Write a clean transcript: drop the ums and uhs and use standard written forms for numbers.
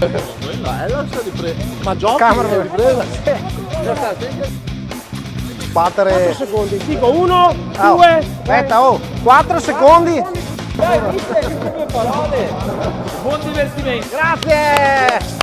Bello, sta ma giochi Camera di ripresa. Battere 4 secondi, dico 1, Oh, 2, aspetta, oh, 4 secondi. dai, due parole. Buon divertimento. Grazie.